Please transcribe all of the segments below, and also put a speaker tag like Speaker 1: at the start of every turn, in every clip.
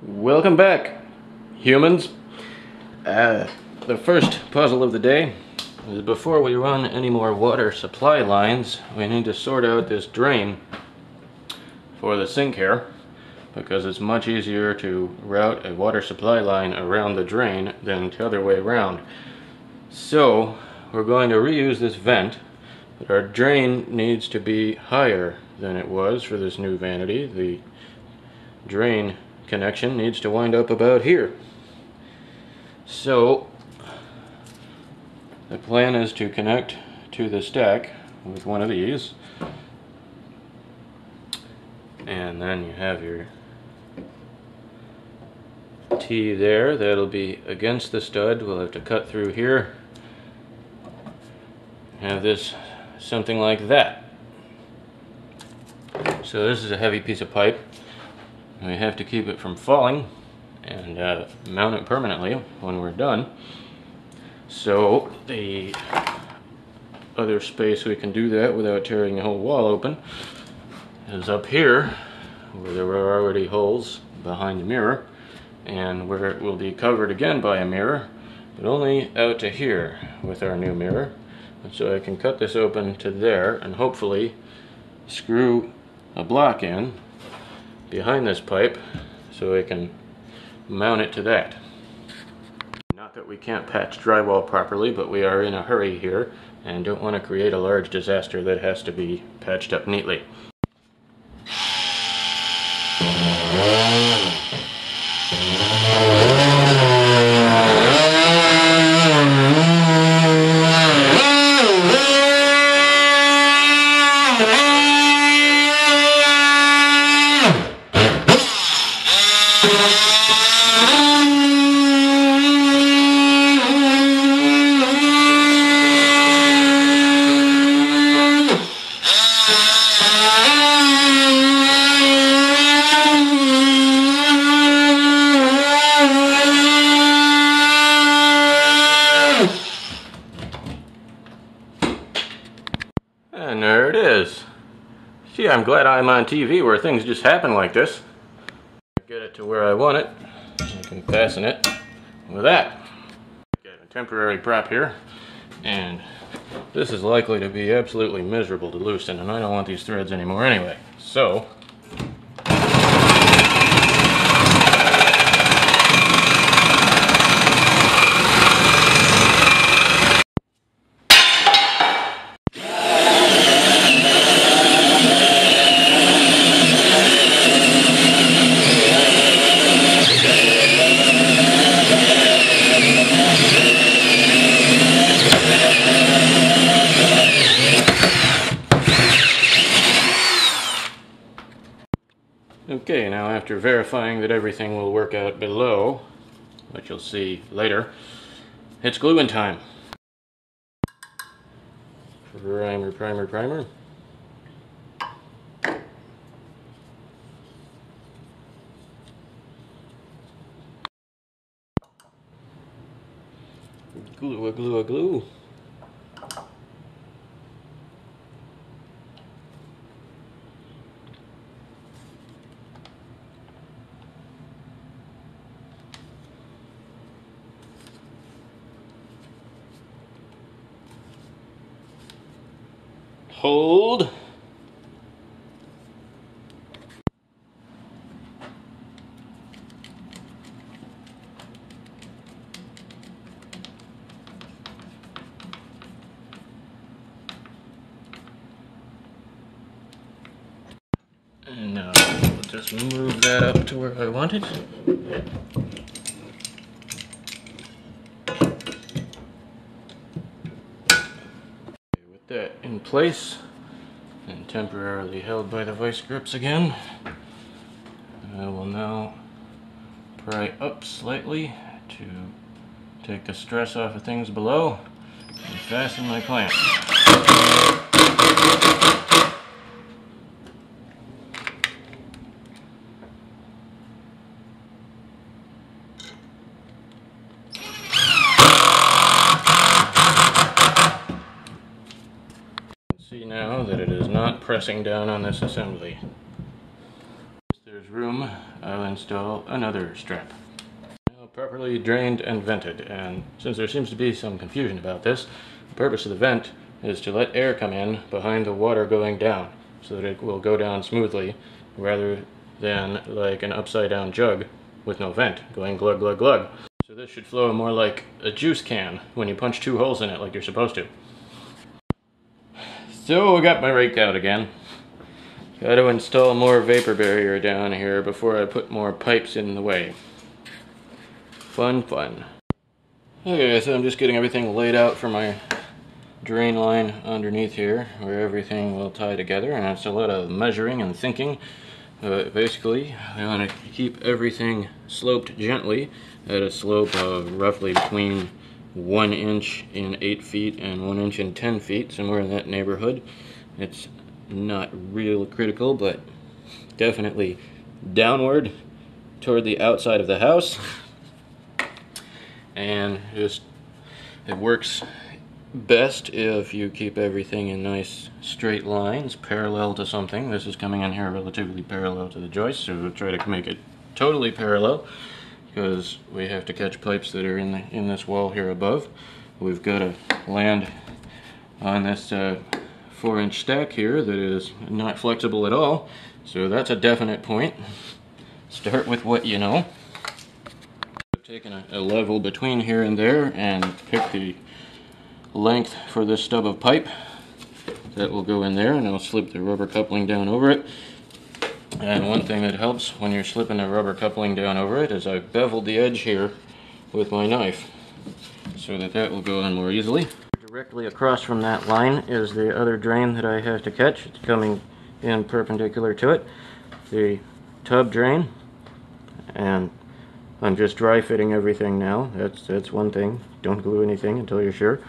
Speaker 1: Welcome back, humans. The first puzzle of the day is before we run any more water supply lines, we need to sort out this drain for the sink here, because it's much easier to route a water supply line around the drain than the other way around. So we're going to reuse this vent, but our drain needs to be higher than it was for this new vanity. The drain connection needs to wind up about here. So the plan is to connect to the stack with one of these, and then you have your T there. That'll be against the stud. We'll have to cut through here, have this something like that. So this is a heavy piece of pipe. We have to keep it from falling and mount it permanently when we're done. So the other space we can do that without tearing the whole wall open is up here, where there are already holes behind the mirror, and where it will be covered again by a mirror, but only out to here with our new mirror. And so I can cut this open to there and hopefully screw a block in behind this pipe so I can mount it to that. Not that we can't patch drywall properly, but we are in a hurry here and don't want to create a large disaster that has to be patched up neatly. And there it is. Gee, I'm glad I'm on TV where things just happen like this. Get it to where I want it. I can fasten it with that. Got a temporary prop here, and this is likely to be absolutely miserable to loosen, and I don't want these threads anymore anyway. So okay, now after verifying that everything will work out below, which you'll see later, it's gluing time. Primer, primer, primer. Glue, glue, glue. Hold. And now we'll just move that up to where I want it. With that in place and temporarily held by the vice grips again, I will now pry up slightly to take the stress off of things below and fasten my clamp. See now that it is not pressing down on this assembly. If there's room, I'll install another strap. Now properly drained and vented, and since there seems to be some confusion about this, the purpose of the vent is to let air come in behind the water going down so that it will go down smoothly rather than like an upside down jug with no vent going glug glug glug. So this should flow more like a juice can when you punch 2 holes in it like you're supposed to. So I got my rake out again. Got to install more vapor barrier down here before I put more pipes in the way. Fun, fun. Okay, so I'm just getting everything laid out for my drain line underneath here where everything will tie together, and it's a lot of measuring and thinking. Basically, I want to keep everything sloped gently at a slope of roughly between 1 inch in 8 feet and 1 inch in 10 feet, somewhere in that neighborhood. It's not real critical, but definitely downward toward the outside of the house. And just, it works best if you keep everything in nice straight lines parallel to something. This is coming in here relatively parallel to the joist, so we'll try to make it totally parallel because we have to catch pipes that are in this wall here above. We've got to land on this 4-inch stack here that is not flexible at all, so that's a definite point. Start with what you know. I've taken a level between here and there and picked the length for this stub of pipe that will go in there, and I'll slip the rubber coupling down over it. And one thing that helps when you're slipping the rubber coupling down over it is I've beveled the edge here with my knife so that will go on more easily. Directly across from that line is the other drain that I have to catch. It's coming in perpendicular to it, the tub drain, and I'm just dry fitting everything now. That's one thing. Don't glue anything until you're sure.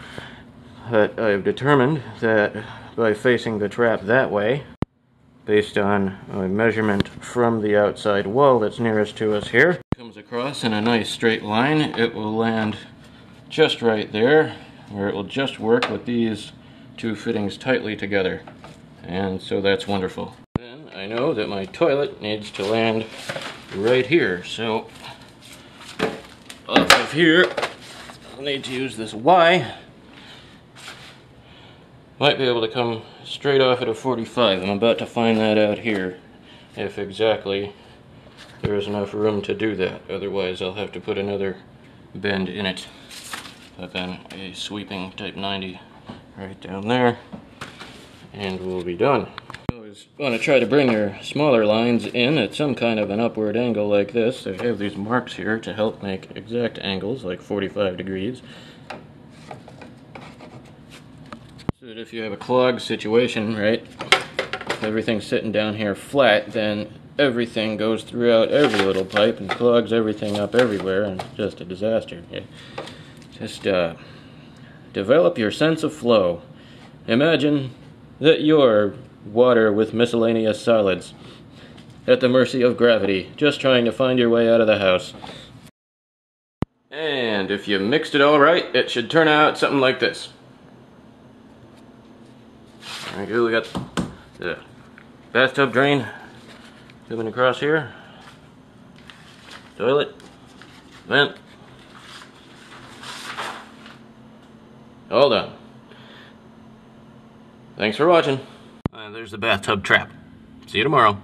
Speaker 1: But I've determined that by facing the trap that way, based on a measurement from the outside wall that's nearest to us here, comes across in a nice straight line, it will land just right there, where it will just work with these 2 fittings tightly together. And so that's wonderful. Then I know that my toilet needs to land right here, so off of here I'll need to use this Y. Might be able to come straight off at a 45. I'm about to find that out here, if exactly there is enough room to do that. Otherwise I'll have to put another bend in it. But then a sweeping type 90 right down there, and we'll be done. You always want to try to bring your smaller lines in at some kind of an upward angle like this. They have these marks here to help make exact angles, like 45 degrees. So that if you have a clog situation, right, everything's sitting down here flat, then everything goes throughout every little pipe and clogs everything up everywhere, and it's just a disaster. Yeah. Just develop your sense of flow. Imagine that you're water with miscellaneous solids, at the mercy of gravity, just trying to find your way out of the house. And if you mixed it all right, it should turn out something like this. Alright, we got the bathtub drain coming across here, toilet, vent, all done. Thanks for watching. There's the bathtub trap. See you tomorrow.